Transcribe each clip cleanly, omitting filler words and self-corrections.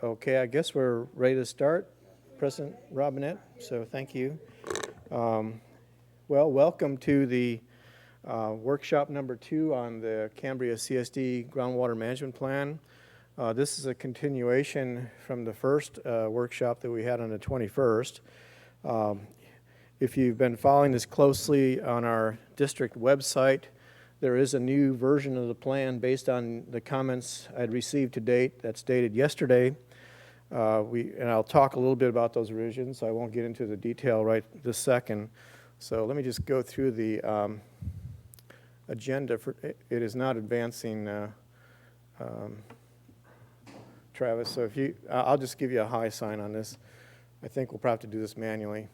Okay, I guess we're ready to start, President Robinette, so thank you. Well, welcome to the workshop number 2 on the Cambria CSD Groundwater Management Plan. This is a continuation from the first workshop that we had on the 21st. If you've been following this closely on our district website, there is a new version of the plan based on the comments I'd received to date that's dated yesterday. And I'll talk a little bit about those revisions. I won't get into the detail right this second. So let me just go through the agenda. It is not advancing, Travis. So if you, I'll just give you a high sign on this. I think we'll probably have to do this manually.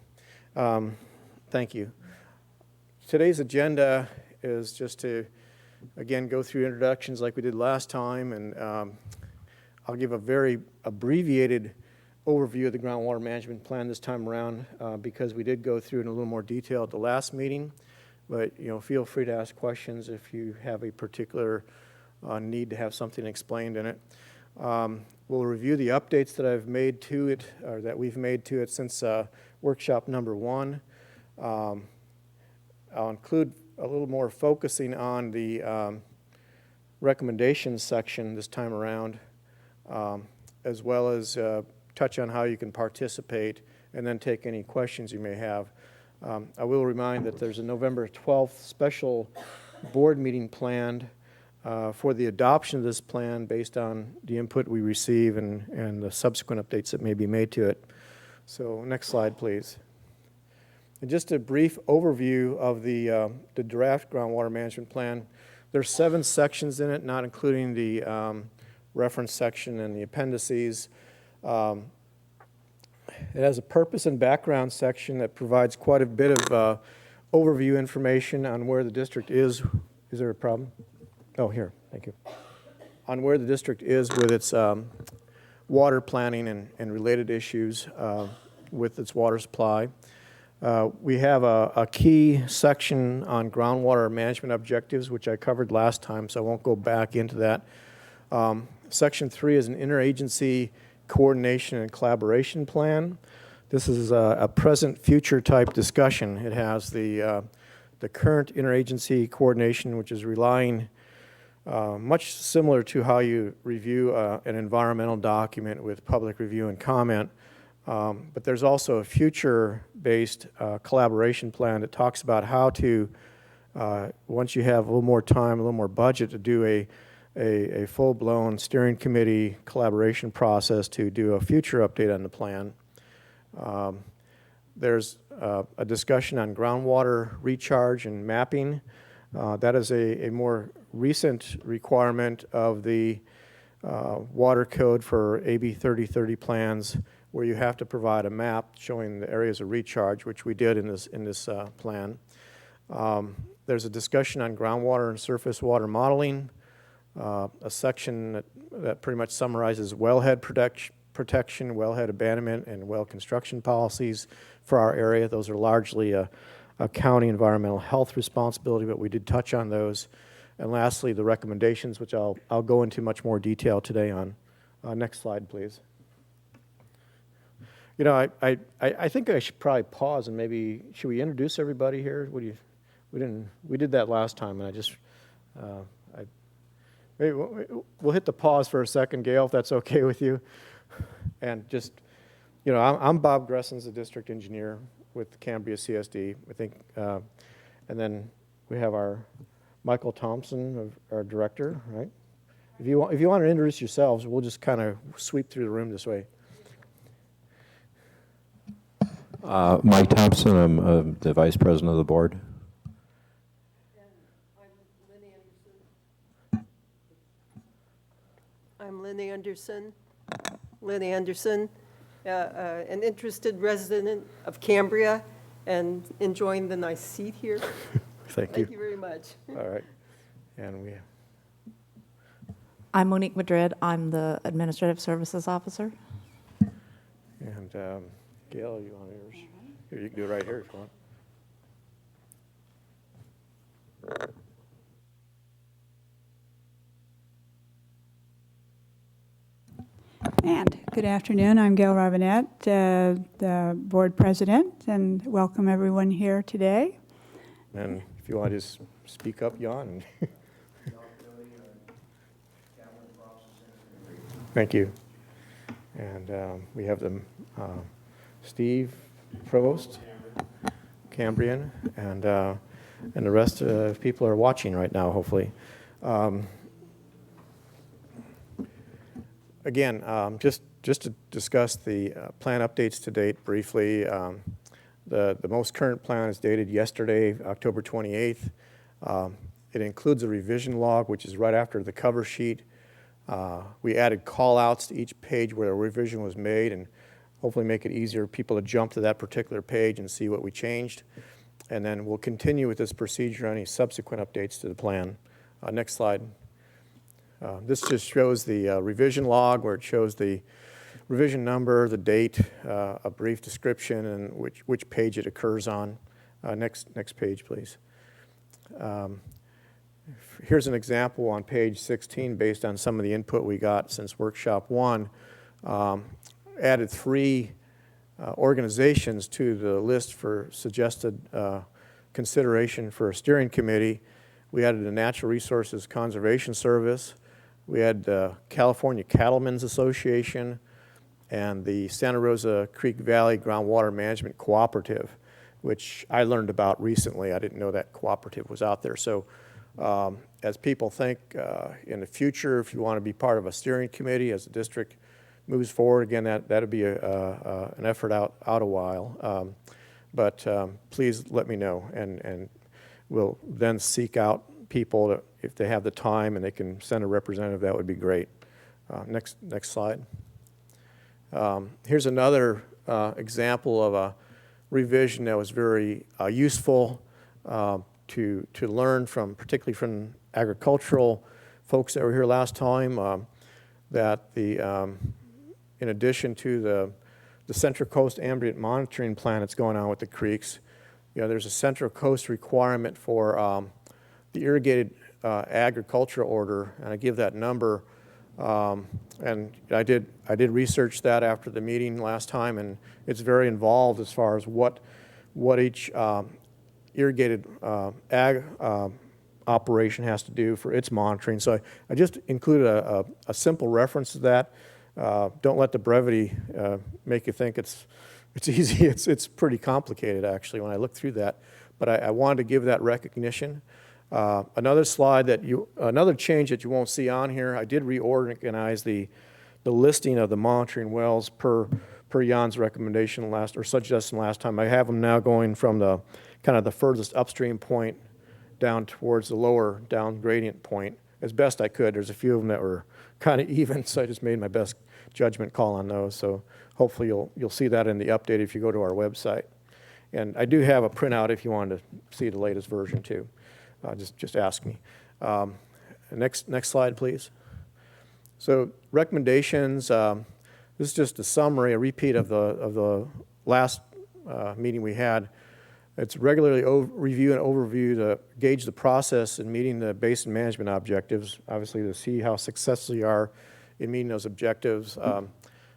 Thank you. Today's agenda is just to, again, go through introductions like we did last time, and I'll give a very abbreviated overview of the groundwater management plan this time around because we did go through in a little more detail at the last meeting. But feel free to ask questions if you have a particular need to have something explained in it. We'll review the updates that I've made to it, or that we've made to it since workshop number 1. I'll include a little more focusing on the recommendations section this time around, as well as touch on how you can participate and then take any questions you may have. I will remind that there's a November 12th special board meeting planned for the adoption of this plan based on the input we receive and the subsequent updates that may be made to it. So next slide, please. And just a brief overview of the draft groundwater management plan. There's 7 sections in it, not including the reference section and the appendices. It has a purpose and background section that provides quite a bit of overview information on where the district is. Is there a problem? Oh, here, thank you. On where the district is with its water planning and related issues with its water supply. We have a key section on groundwater management objectives, which I covered last time, so I won't go back into that. Section 3 is an interagency coordination and collaboration plan. This is a present-future type discussion. It has the current interagency coordination, which is relying much similar to how you review an environmental document with public review and comment. But there's also a future-based collaboration plan that talks about how to, once you have a little more time, a little more budget, to do a full-blown steering committee collaboration process to do a future update on the plan. There's a discussion on groundwater recharge and mapping. That is a more recent requirement of the water code for AB 3030 plans, where you have to provide a map showing the areas of recharge, which we did in this plan. There's a discussion on groundwater and surface water modeling, a section that pretty much summarizes wellhead protection, wellhead abandonment, and well construction policies for our area. Those are largely a county environmental health responsibility, but we did touch on those. And lastly, the recommendations, which I'll go into much more detail today on. Next slide, please. I think I should probably pause and maybe, should we introduce everybody here? We did that last time, and I just, maybe we'll hit the pause for a second, Gail, if that's okay with you. And just, I'm Bob Gressens, the district engineer with Cambria CSD, I think, and then we have our Michael Thompson, our director, right? If you want to introduce yourselves, we'll just kind of sweep through the room this way. Mike Thompson, I'm the vice president of the board. And I'm Lenny Anderson. Lenny Anderson, an interested resident of Cambria and enjoying the nice seat here. Thank you. Thank you very much. All right. And I'm Monique Madrid. I'm the Administrative Services Officer. And Gail, you want yours? Here, you can do it right here if you want. And Good afternoon. I'm Gail Robinette, the board president, and welcome everyone here today. And if you want to just speak up, Jan. Thank you. And we have them, Steve Provost, Cambrian, and the rest of people are watching right now, hopefully. Again, just to discuss the plan updates to date briefly. The most current plan is dated yesterday, October 28th. It includes a revision log, which is right after the cover sheet. We added call-outs to each page where a revision was made and hopefully make it easier for people to jump to that particular page and see what we changed. And then we'll continue with this procedure on any subsequent updates to the plan. Next slide. This just shows the revision log where it shows the revision number, the date, a brief description, and which page it occurs on. Next page, please. Here's an example on page 16 based on some of the input we got since workshop 1. Added 3 organizations to the list for suggested consideration for a steering committee. We added the Natural Resources Conservation Service. We had the California Cattlemen's Association and the Santa Rosa Creek Valley Groundwater Management Cooperative, which I learned about recently. I didn't know that cooperative was out there. So as people think in the future, if you want to be part of a steering committee as the district moves forward, again, that'll be an effort out a while. But please let me know, and we'll then seek out people that, if they have the time and they can send a representative, that would be great. Next slide. Here's another example of a revision that was very useful to learn from, particularly from agricultural folks that were here last time, that in addition to the Central Coast Ambient Monitoring Plan that's going on with the creeks, there's a Central Coast requirement for the irrigated agricultural order, and I give that number. And I did research that after the meeting last time, and it's very involved as far as what each irrigated ag operation has to do for its monitoring. So I just included a simple reference to that. Don't let the brevity make you think it's easy. It's pretty complicated, actually, when I look through that. But I wanted to give that recognition. Another slide another change that you won't see on here, I did reorganize the listing of the monitoring wells per Jan's recommendation suggestion last time. I have them now going from the kind of the furthest upstream point down towards the lower down gradient point as best I could. There's a few of them that were kind of even, so I just made my best judgment call on those. So hopefully you'll see that in the update if you go to our website. And I do have a printout if you wanted to see the latest version too. Just ask me. Next slide, please. So recommendations. This is just a summary, a repeat of the last meeting we had. It's regularly review and overview to gauge the process in meeting the basin management objectives. Obviously, to see how successful you are in meeting those objectives.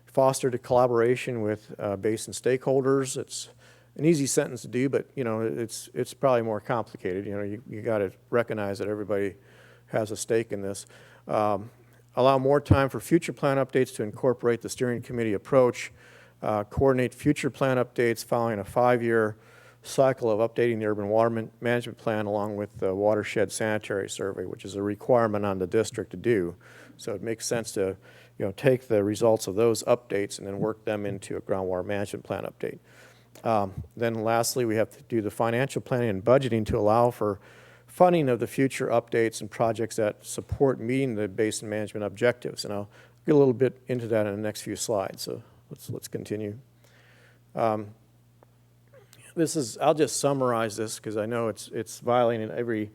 Foster the collaboration with basin stakeholders. It's an easy sentence to do, but it's probably more complicated. You got to recognize that everybody has a stake in this. Allow more time for future plan updates to incorporate the steering committee approach. Coordinate future plan updates following a 5-year cycle of updating the urban water management plan along with the watershed sanitary survey, which is a requirement on the district to do. So it makes sense to take the results of those updates and then work them into a groundwater management plan update. Then lastly, we have to do the financial planning and budgeting to allow for funding of the future updates and projects that support meeting the basin management objectives. And I'll get a little bit into that in the next few slides. So let's continue. I'll just summarize this because I know it's violating every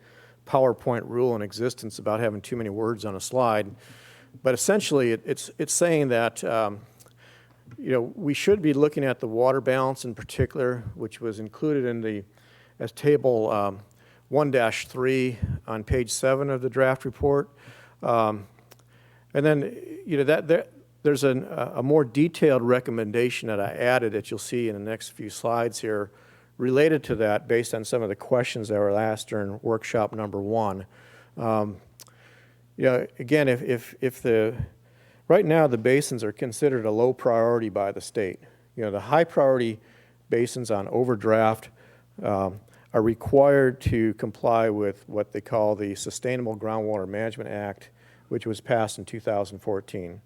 PowerPoint rule in existence about having too many words on a slide. But essentially, it's saying that we should be looking at the water balance in particular, which was included as table 1-3 on page 7 of the draft report. And then, There's a more detailed recommendation that I added that you'll see in the next few slides here related to that based on some of the questions that were asked during workshop number 1. Again, right now the basins are considered a low priority by the state. The high priority basins on overdraft are required to comply with what they call the Sustainable Groundwater Management Act, which was passed in 2014.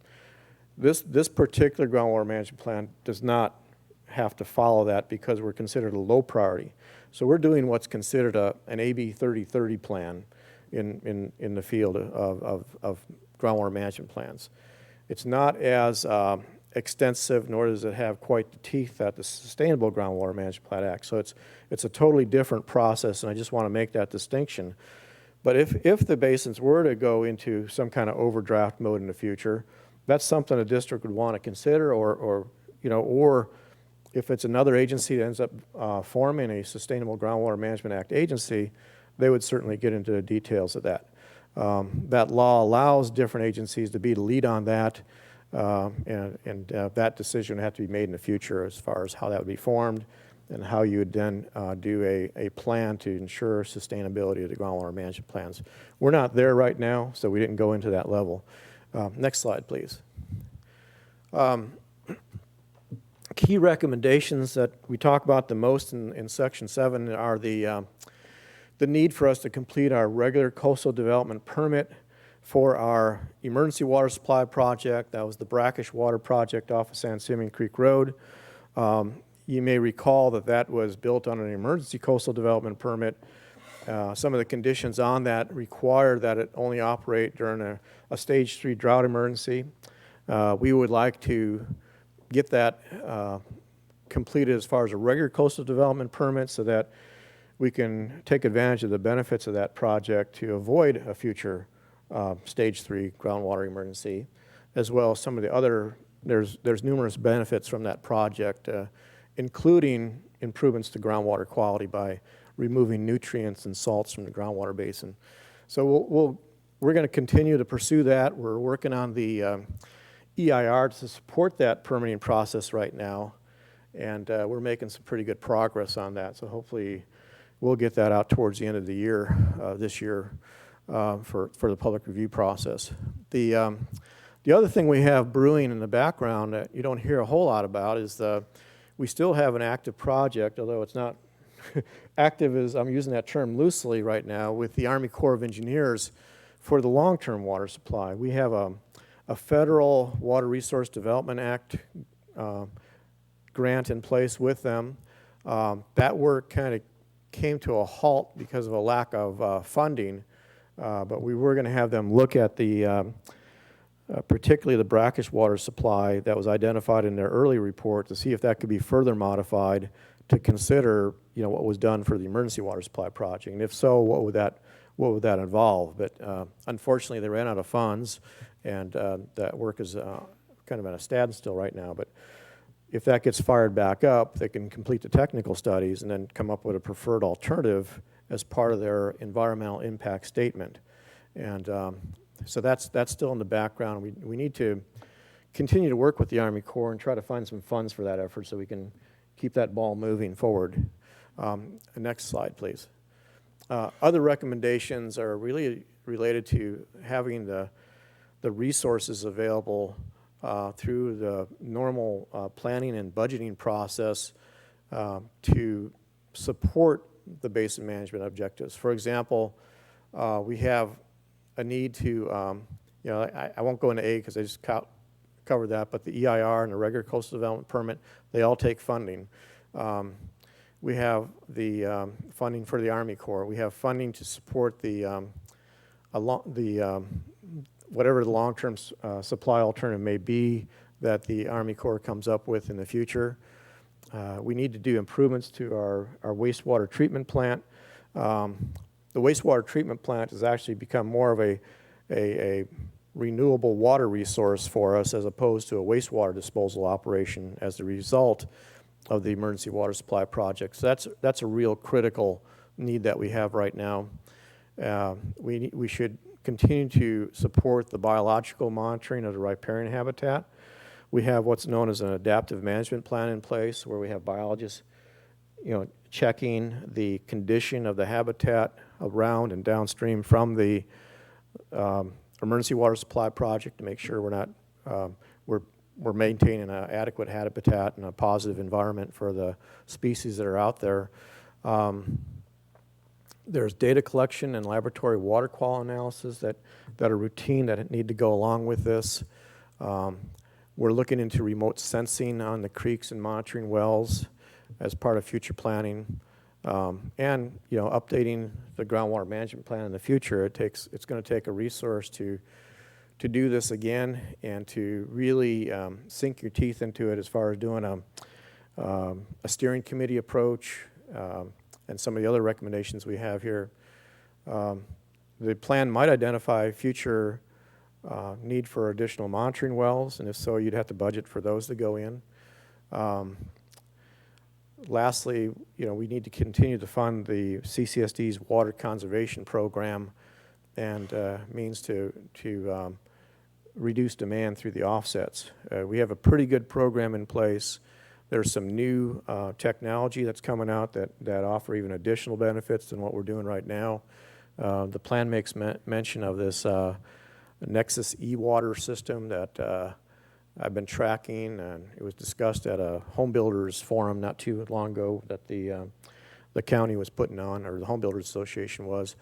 This particular groundwater management plan does not have to follow that because we're considered a low priority. So we're doing what's considered an AB 3030 plan in the field of groundwater management plans. It's not as extensive, nor does it have quite the teeth that the Sustainable Groundwater Management Plan Act. So it's a totally different process, and I just want to make that distinction. But if the basins were to go into some kind of overdraft mode in the future, that's something a district would want to consider, or if it's another agency that ends up forming a Sustainable Groundwater Management Act agency, they would certainly get into the details of that. That law allows different agencies to be the lead on that, and that decision would have to be made in the future as far as how that would be formed and how you would then do a plan to ensure sustainability of the groundwater management plans. We're not there right now, so we didn't go into that level. Next slide, please. Key recommendations that we talk about the most in Section 7 are the need for us to complete our regular coastal development permit for our emergency water supply project. That was the brackish water project off of San Simeon Creek Road. You may recall that was built on an emergency coastal development permit. Some of the conditions on that require that it only operate during a stage 3 drought emergency. We would like to get that completed as far as a regular coastal development permit so that we can take advantage of the benefits of that project to avoid a future stage 3 groundwater emergency, as well as some of the other, there's numerous benefits from that project, including improvements to groundwater quality by removing nutrients and salts from the groundwater basin. So we're going to continue to pursue that. We're working on the EIR to support that permitting process right now, and we're making some pretty good progress on that. So hopefully we'll get that out towards the end of the year, this year, for the public review process. The other thing we have brewing in the background that you don't hear a whole lot about is we still have an active project, although it's not active as I'm using that term loosely right now, with the Army Corps of Engineers for the long-term water supply. We have a federal Water Resource Development Act grant in place with them. That work kind of came to a halt because of a lack of funding, but we were going to have them look at particularly the brackish water supply that was identified in their early report to see if that could be further modified to consider, what was done for the emergency water supply project, and if so, what would that involve? But unfortunately, they ran out of funds, and that work is kind of at a standstill right now. But if that gets fired back up, they can complete the technical studies and then come up with a preferred alternative as part of their environmental impact statement. And so that's still in the background. We need to continue to work with the Army Corps and try to find some funds for that effort so we can keep that ball moving forward. Next slide, please. Other recommendations are really related to having the resources available through the normal planning and budgeting process to support the basin management objectives. For example, we have a need to, I won't go into A because I just covered that, but the EIR and the regular coastal development permit, they all take funding. We have the funding for the Army Corps. We have funding to support whatever the long-term supply alternative may be that the Army Corps comes up with in the future. We need to do improvements to our wastewater treatment plant. The wastewater treatment plant has actually become more of a renewable water resource for us as opposed to a wastewater disposal operation as a result of the emergency water supply project. So that's a real critical need that we have right now. We should continue to support the biological monitoring of the riparian habitat. We have what's known as an adaptive management plan in place, where we have biologists, checking the condition of the habitat around and downstream from the emergency water supply project to make sure we're not we're maintaining an adequate habitat and a positive environment for the species that are out there. There's data collection and laboratory water quality analysis that are routine that need to go along with this. We're looking into remote sensing on the creeks and monitoring wells as part of future planning. And updating the groundwater management plan in the future. It's going to take a resource to do this again and to really sink your teeth into it as far as doing a steering committee approach and some of the other recommendations we have here. The plan might identify future need for additional monitoring wells, and if so, you'd have to budget for those to go in. Lastly, we need to continue to fund the CCSD's water conservation program and means to reduce demand through the offsets. We have a pretty good program in place. There's some new technology that's coming out that offer even additional benefits than what we're doing right now. The plan makes mention of this Nexus e-water system that I've been tracking, and it was discussed at a home builders forum not too long ago that the county was putting on, or the Home Builders Association was.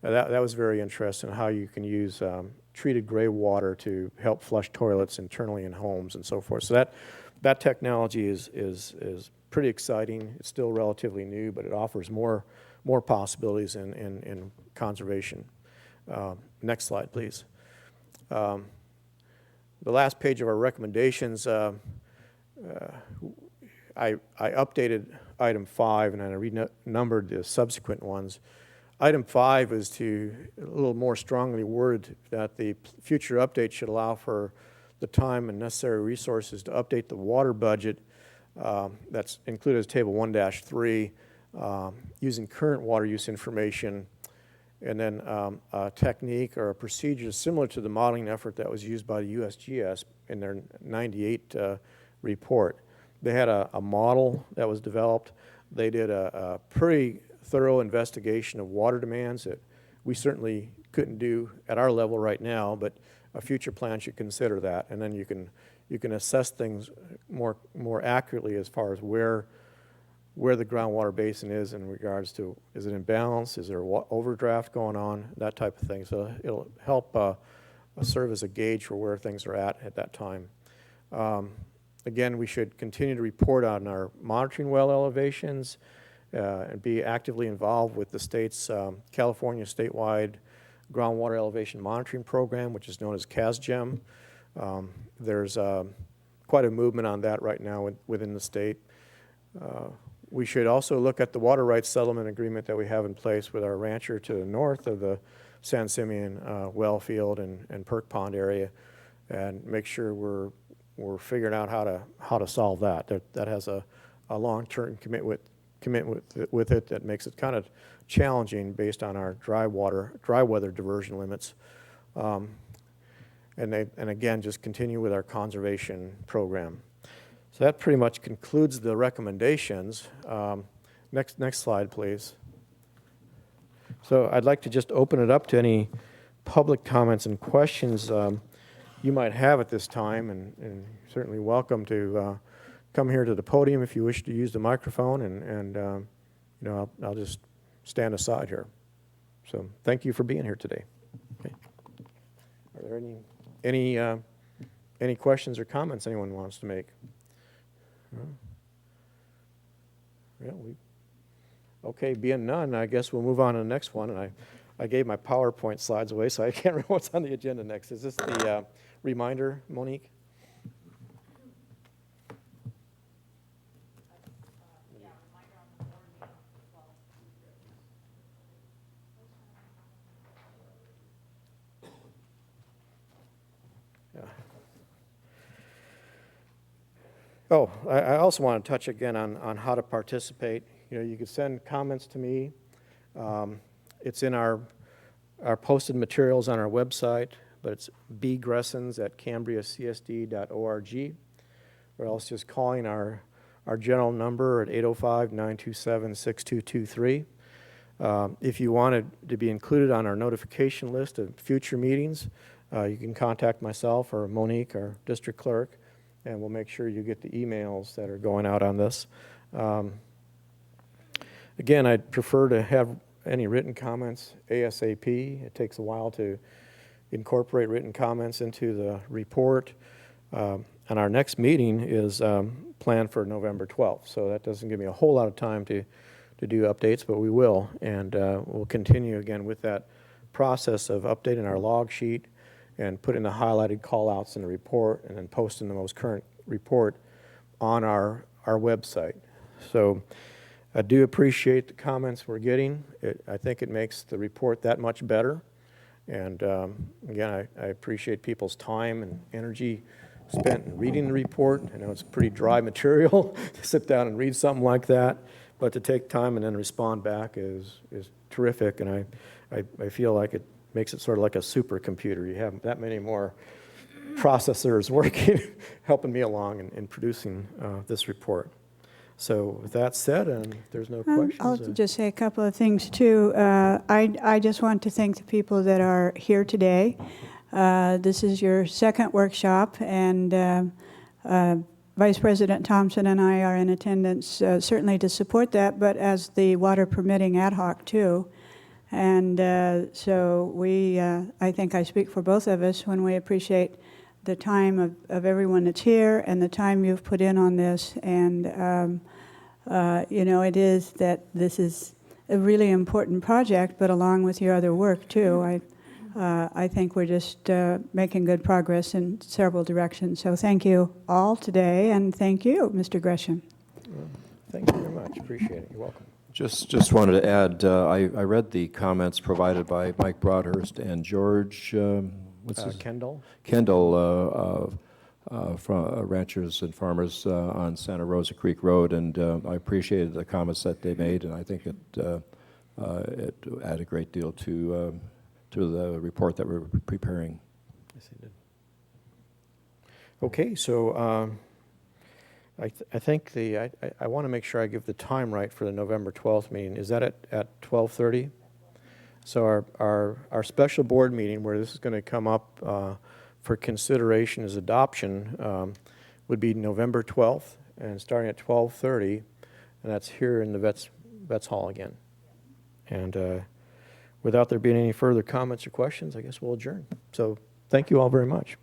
That was very interesting, how you can use treated gray water to help flush toilets internally in homes and so forth. So that technology is pretty exciting. It's still relatively new, but it offers more possibilities in conservation. Next slide, please. The last page of our recommendations, I updated item 5 and I renumbered the subsequent ones. Item 5 is a little more strongly worded that the future update should allow for the time and necessary resources to update the water budget that's included as Table 1-3 using current water use information, and then a technique or a procedure similar to the modeling effort that was used by the USGS in their 98 report. They had a model that was developed. They did a pretty thorough investigation of water demands that we certainly couldn't do at our level right now, but a future plan should consider that, and then you can assess things more accurately as far as where the groundwater basin is in regards to, is it in balance, is there overdraft going on, that type of thing. So it'll help serve as a gauge for where things are at that time. Again, we should continue to report on our monitoring well elevations and be actively involved with the state's California statewide groundwater elevation monitoring program, which is known as CASGEM. There's quite a movement on that right now within the state. We should also look at the water rights settlement agreement that we have in place with our rancher to the north of the San Simeon well field and Perk Pond area, and make sure we're figuring out how to solve that. That has a long-term commitment with it that makes it kind of challenging based on our dry weather diversion limits. And again, just continue with our conservation program. So that pretty much concludes the recommendations. Next slide, please. So I'd like to just open it up to any public comments and questions you might have at this time, and certainly welcome to come here to the podium if you wish to use the microphone, and I'll just stand aside here. So thank you for being here today. Okay. Are there any questions or comments anyone wants to make? Yeah, okay, being none, I guess we'll move on to the next one. And I gave my PowerPoint slides away, so I can't remember what's on the agenda next. Is this the reminder, Monique? Oh, I also want to touch again on how to participate. You can send comments to me. It's in our posted materials on our website, but it's bgressons@cambriacsd.org. or else just calling our general number at 805-927-6223. If you wanted to be included on our notification list of future meetings, you can contact myself or Monique, our district clerk, and we'll make sure you get the emails that are going out on this. Again, I'd prefer to have any written comments ASAP. It takes a while to incorporate written comments into the report. And our next meeting is planned for November 12th, so that doesn't give me a whole lot of time to do updates, but we will. And we'll continue again with that process of updating our log sheet and putting the highlighted call-outs in the report and then posting the most current report on our website. So I do appreciate the comments we're getting. I think it makes the report that much better. And again, I appreciate people's time and energy spent in reading the report. I know it's pretty dry material to sit down and read something like that, but to take time and then respond back is terrific. And I feel like it makes it sort of like a supercomputer. You have that many more processors working, helping me along in producing this report. So with that said, and if there's no questions. I'll just say a couple of things too. I just want to thank the people that are here today. This is your second workshop, and Vice President Thompson and I are in attendance certainly to support that, but as the water permitting ad hoc too. And so we, I think I speak for both of us when we appreciate the time of everyone that's here and the time you've put in on this. And, you know, it is that this is a really important project, but along with your other work too, I think we're just making good progress in several directions. So thank you all today, and thank you, Mr. Gresham. Thank you very much. Appreciate it. You're welcome. Just wanted to add, I read the comments provided by Mike Broadhurst and George, what's his? Kendall? Kendall, from Ranchers and Farmers on Santa Rosa Creek Road, and I appreciated the comments that they made, and I think it added a great deal to the report that we're preparing. Yes, he did. Okay, so I think I want to make sure I give the time right for the November 12th meeting. Is that at 12:30? So our special board meeting, where this is going to come up for consideration as adoption, would be November 12th, and starting at 12:30, and that's here in the Vets Hall again. And without there being any further comments or questions, I guess we'll adjourn. So thank you all very much.